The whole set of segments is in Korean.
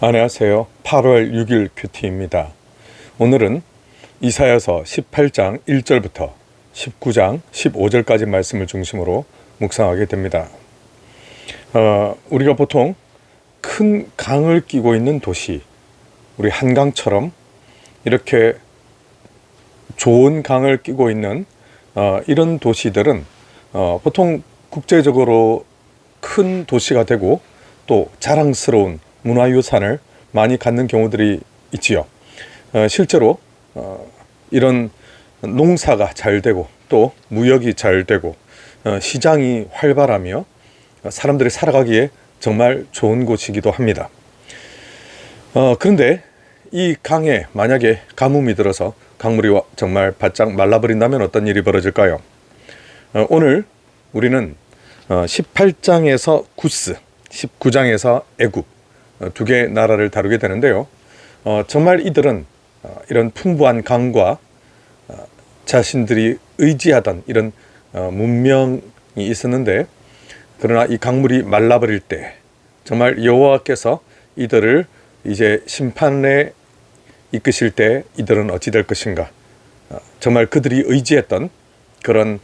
안녕하세요. 8월 6일 큐티입니다. 오늘은 이사야서 18장 1절부터 19장 15절까지 말씀을 중심으로 묵상하게 됩니다. 우리가 보통 큰 강을 끼고 있는 도시, 우리 한강처럼 이렇게 좋은 강을 끼고 있는 이런 도시들은 보통 국제적으로 큰 도시가 되고 또 자랑스러운 문화유산을 많이 갖는 경우들이 있지요. 실제로 이런 농사가 잘 되고 또 무역이 잘 되고 시장이 활발하며 사람들이 살아가기에 정말 좋은 곳이기도 합니다. 그런데 이 강에 만약에 가뭄이 들어서 강물이 정말 바짝 말라버린다면 어떤 일이 벌어질까요? 오늘 우리는 18장에서 구스, 19장에서 애굽 두 개의 나라를 다루게 되는데요. 정말 이들은 이런 풍부한 강과 자신들이 의지하던 이런 문명이 있었는데, 그러나 이 강물이 말라버릴 때 정말 여호와께서 이들을 이제 심판에 이끄실 때 이들은 어찌 될 것인가, 정말 그들이 의지했던 그런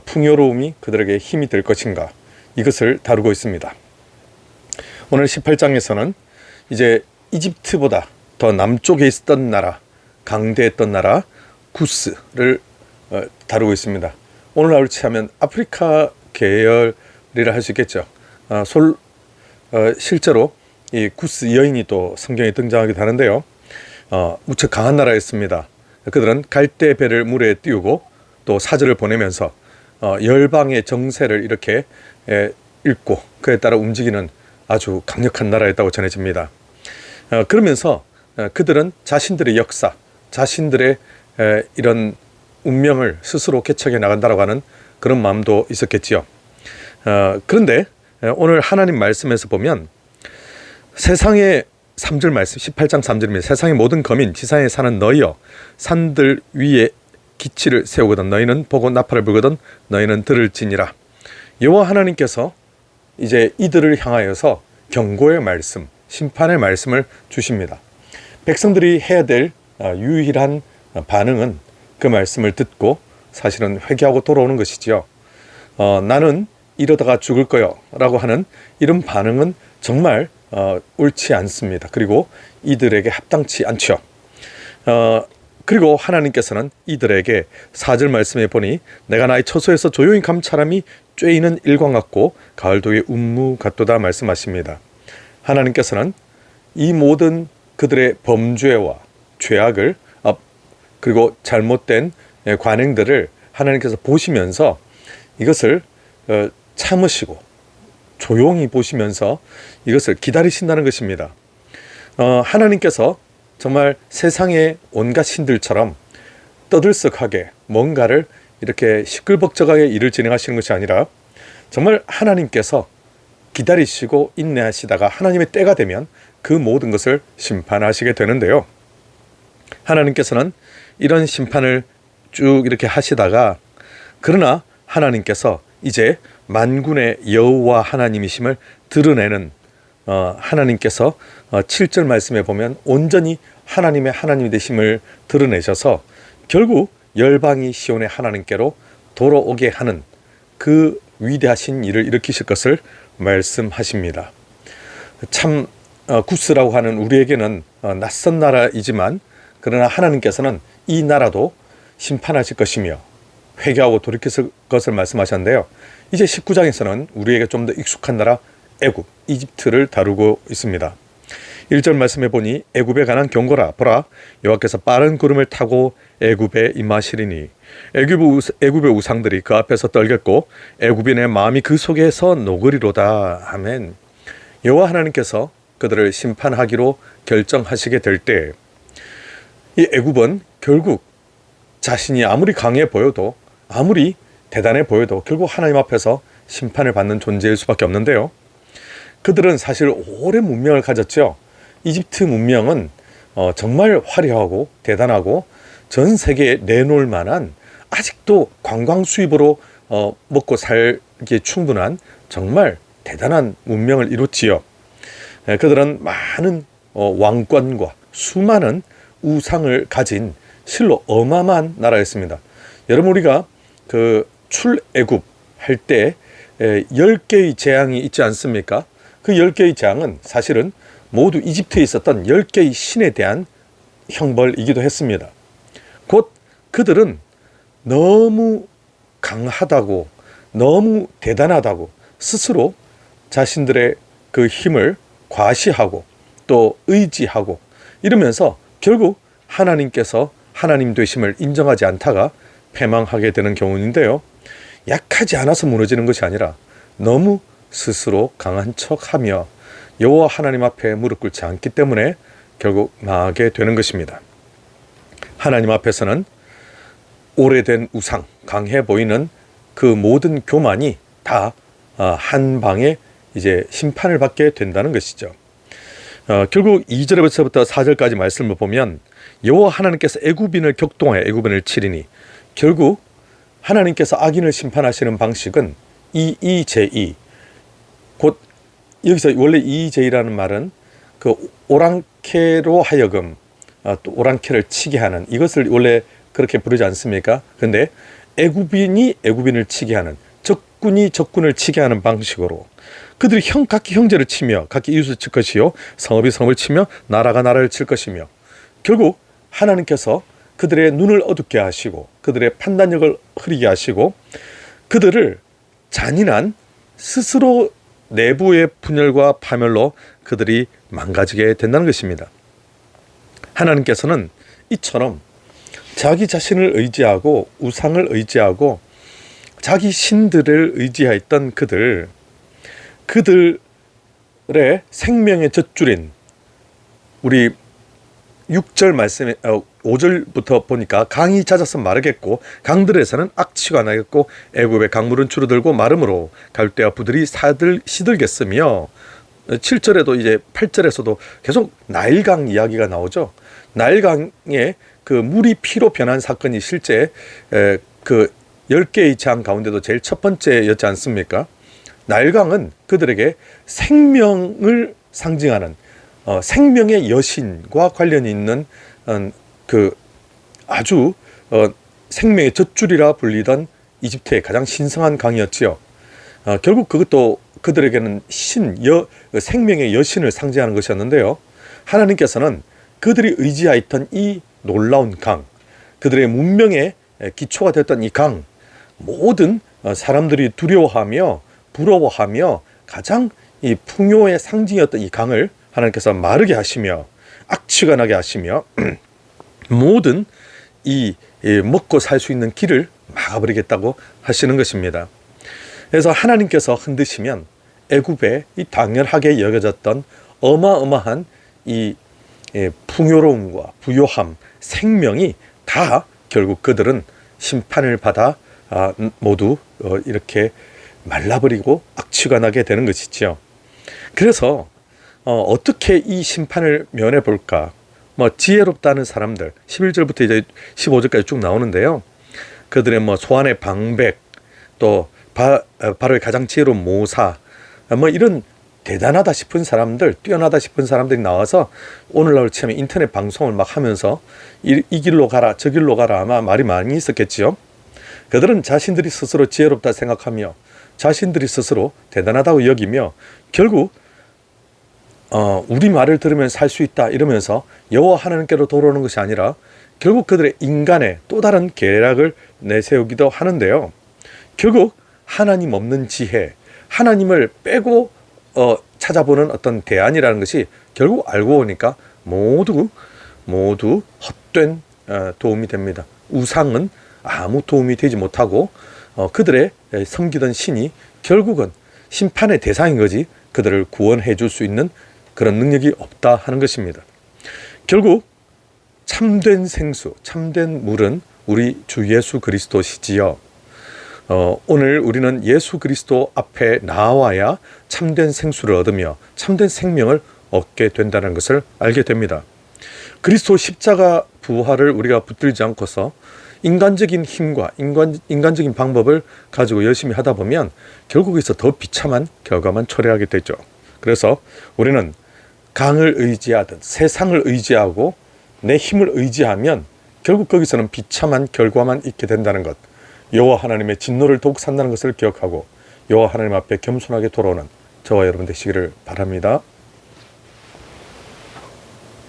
풍요로움이 그들에게 힘이 될 것인가, 이것을 다루고 있습니다. 오늘 18장에서는 이제 이집트보다 더 남쪽에 있었던 나라, 강대했던 나라 구스를 다루고 있습니다. 오늘날로 치면 아프리카 계열이라 할 수 있겠죠. 실제로 이 구스 여인이 또 성경에 등장하기도 하는데요. 무척 강한 나라였습니다. 그들은 갈대 배를 물에 띄우고 또 사절을 보내면서 열방의 정세를 이렇게 읽고 그에 따라 움직이는 아주 강력한 나라였다고 전해집니다. 그러면서 그들은 자신들의 역사, 자신들의 이런 운명을 스스로 개척해 나간다고 하는 그런 마음도 있었겠지요. 그런데 오늘 하나님 말씀에서 보면 세상의 3절 말씀, 18장 3절입니다. 세상의 모든 거민, 지상에 사는 너희여, 산들 위에 기치를 세우거든 너희는 보고 나팔을 불거든 너희는 들을지니라. 여호와 하나님께서 이제 이들을 향하여서 경고의 말씀, 심판의 말씀을 주십니다. 백성들이 해야 될 유일한 반응은 그 말씀을 듣고 사실은 회개하고 돌아오는 것이지요. 나는 이러다가 죽을 거요 라고 하는 이런 반응은 정말 옳지 않습니다. 그리고 이들에게 합당치 않죠. 그리고 하나님께서는 이들에게 4절 말씀에 보니 내가 나의 처소에서 조용히 감찰함이 쬐이는 일광 같고 가을도의 운무 같도다 말씀하십니다. 하나님께서는 이 모든 그들의 범죄와 죄악을 그리고 잘못된 관행들을 하나님께서 보시면서 이것을 참으시고 조용히 보시면서 이것을 기다리신다는 것입니다. 하나님께서 정말 세상의 온갖 신들처럼 떠들썩하게 뭔가를 이렇게 시끌벅적하게 일을 진행하시는 것이 아니라 정말 하나님께서 기다리시고 인내하시다가 하나님의 때가 되면 그 모든 것을 심판하시게 되는데요. 하나님께서는 이런 심판을 쭉 이렇게 하시다가 그러나 하나님께서 이제 만군의 여호와 하나님이심을 드러내는 하나님께서 7절 말씀에 보면 온전히 하나님의 하나님이 되심을 드러내셔서 결국 열방이 시온의 하나님께로 돌아오게 하는 그 위대하신 일을 일으키실 것을 말씀하십니다. 참 구스라고 하는 우리에게는 낯선 나라이지만 그러나 하나님께서는 이 나라도 심판하실 것이며 회개하고 돌이킬 것을 말씀하셨는데요. 이제 19장에서는 우리에게 좀 더 익숙한 나라 애굽, 이집트를 다루고 있습니다. 1절 말씀해 보니 애굽에 관한 경고라. 보라, 여호와께서 빠른 구름을 타고 애굽에 임하시리니 애굽의 우상들이 그 앞에서 떨겠고 애굽인의 마음이 그 속에서 녹으리로다. 아멘. 여호와 하나님께서 그들을 심판하기로 결정하시게 될 때 이 애굽은 결국 자신이 아무리 강해 보여도 아무리 대단해 보여도 결국 하나님 앞에서 심판을 받는 존재일 수밖에 없는데요. 그들은 사실 오랜 문명을 가졌죠. 이집트 문명은 정말 화려하고 대단하고 전 세계에 내놓을 만한 아직도 관광 수입으로 먹고 살기에 충분한 정말 대단한 문명을 이뤘지요. 그들은 많은 왕권과 수많은 우상을 가진 실로 어마어마한 나라였습니다. 여러분, 우리가 그 출애굽 할 때 10개의 재앙이 있지 않습니까? 그 10개의 재앙은 사실은 모두 이집트에 있었던 10개의 신에 대한 형벌이기도 했습니다. 곧 그들은 너무 강하다고, 너무 대단하다고 스스로 자신들의 그 힘을 과시하고 또 의지하고 이러면서 결국 하나님께서 하나님 되심을 인정하지 않다가 패망하게 되는 경우인데요. 약하지 않아서 무너지는 것이 아니라 너무 스스로 강한 척하며 여호와 하나님 앞에 무릎 꿇지 않기 때문에 결국 망하게 되는 것입니다. 하나님 앞에서는 오래된 우상, 강해 보이는 그 모든 교만이 다 한 방에 이제 심판을 받게 된다는 것이죠. 결국 2절에서부터 4절까지 말씀을 보면 여호와 하나님께서 애굽인을 격동하여 애굽인을 치리니, 결국 하나님께서 악인을 심판하시는 방식은 이의제의, 곧 여기서 원래 이의제의라는 말은 그 오랑캐로 하여금 또 오랑캐를 치게 하는, 이것을 원래 그렇게 부르지 않습니까? 근데 애굽인이 애굽인을 치게 하는, 적군이 적군을 치게 하는 방식으로 그들이 각기 형제를 치며 각기 이웃을 칠 것이요 성읍이 성읍을 치며 나라가 나라를 칠 것이며, 결국 하나님께서 그들의 눈을 어둡게 하시고 그들의 판단력을 흐리게 하시고 그들을 잔인한 스스로 내부의 분열과 파멸로 그들이 망가지게 된다는 것입니다. 하나님께서는 이처럼 자기 자신을 의지하고 우상을 의지하고 자기 신들을 의지했던 그들의 생명의 젖줄인, 우리 6절 말씀에 5절부터 보니까 강이 잦아서 마르겠고 강들에서는 악취가 나겠고 애굽의 강물은 줄어들고 마름으로 갈대와 부들이 시들겠으며, 7절에도 이제 8절에서도 계속 나일강 이야기가 나오죠. 나일강에 그 물이 피로 변한 사건이 실제 그 10개의 재앙 가운데도 제일 첫 번째였지 않습니까? 나일강은 그들에게 생명을 상징하는 생명의 여신과 관련이 있는 그 아주 생명의 젖줄이라 불리던 이집트의 가장 신성한 강이었지요. 결국 그것도 그들에게는 생명의 여신을 상징하는 것이었는데요. 하나님께서는 그들이 의지하였던 이 놀라운 강, 그들의 문명의 기초가 됐던 이 강, 모든 사람들이 두려워하며 부러워하며 가장 이 풍요의 상징이었던 이 강을 하나님께서 마르게 하시며 악취가 나게 하시며 모든 이 먹고 살 수 있는 길을 막아버리겠다고 하시는 것입니다. 그래서 하나님께서 흔드시면 애굽에 이 당연하게 여겨졌던 어마어마한 이 풍요로움과 부요함, 생명이 다 결국 그들은 심판을 받아 모두 이렇게 말라버리고 악취가 나게 되는 것이죠. 그래서 어떻게 이 심판을 면해볼까? 지혜롭다는 사람들, 11절부터 이제 15절까지 쭉 나오는데요. 그들의 소환의 방백, 또 바로의 가장 지혜로운 모사, 이런 대단하다 싶은 사람들, 뛰어나다 싶은 사람들이 나와서 오늘날 치면 인터넷 방송을 막 하면서 이 길로 가라, 저 길로 가라, 아마 말이 많이 있었겠지요. 그들은 자신들이 스스로 지혜롭다 생각하며 자신들이 스스로 대단하다고 여기며 결국 우리 말을 들으면 살 수 있다 이러면서 여호와 하나님께로 돌아오는 것이 아니라 결국 그들의 인간의 또 다른 계략을 내세우기도 하는데요. 결국 하나님 없는 지혜, 하나님을 빼고 찾아보는 어떤 대안이라는 것이 결국 알고 보니까 모두 헛된 도움이 됩니다. 우상은 아무 도움이 되지 못하고 그들의 섬기던 신이 결국은 심판의 대상인 거지 그들을 구원해 줄 수 있는 그런 능력이 없다 하는 것입니다. 결국 참된 생수, 참된 물은 우리 주 예수 그리스도시지요. 오늘 우리는 예수 그리스도 앞에 나와야 참된 생수를 얻으며 참된 생명을 얻게 된다는 것을 알게 됩니다. 그리스도 십자가 부활을 우리가 붙들지 않고서 인간적인 힘과 인간적인 방법을 가지고 열심히 하다 보면 결국에서 더 비참한 결과만 초래하게 되죠. 그래서 우리는 강을 의지하든 세상을 의지하고 내 힘을 의지하면 결국 거기서는 비참한 결과만 있게 된다는 것, 여호와 하나님의 진노를 더욱 산다는 것을 기억하고 여호와 하나님 앞에 겸손하게 돌아오는 저와 여러분 되시기를 바랍니다.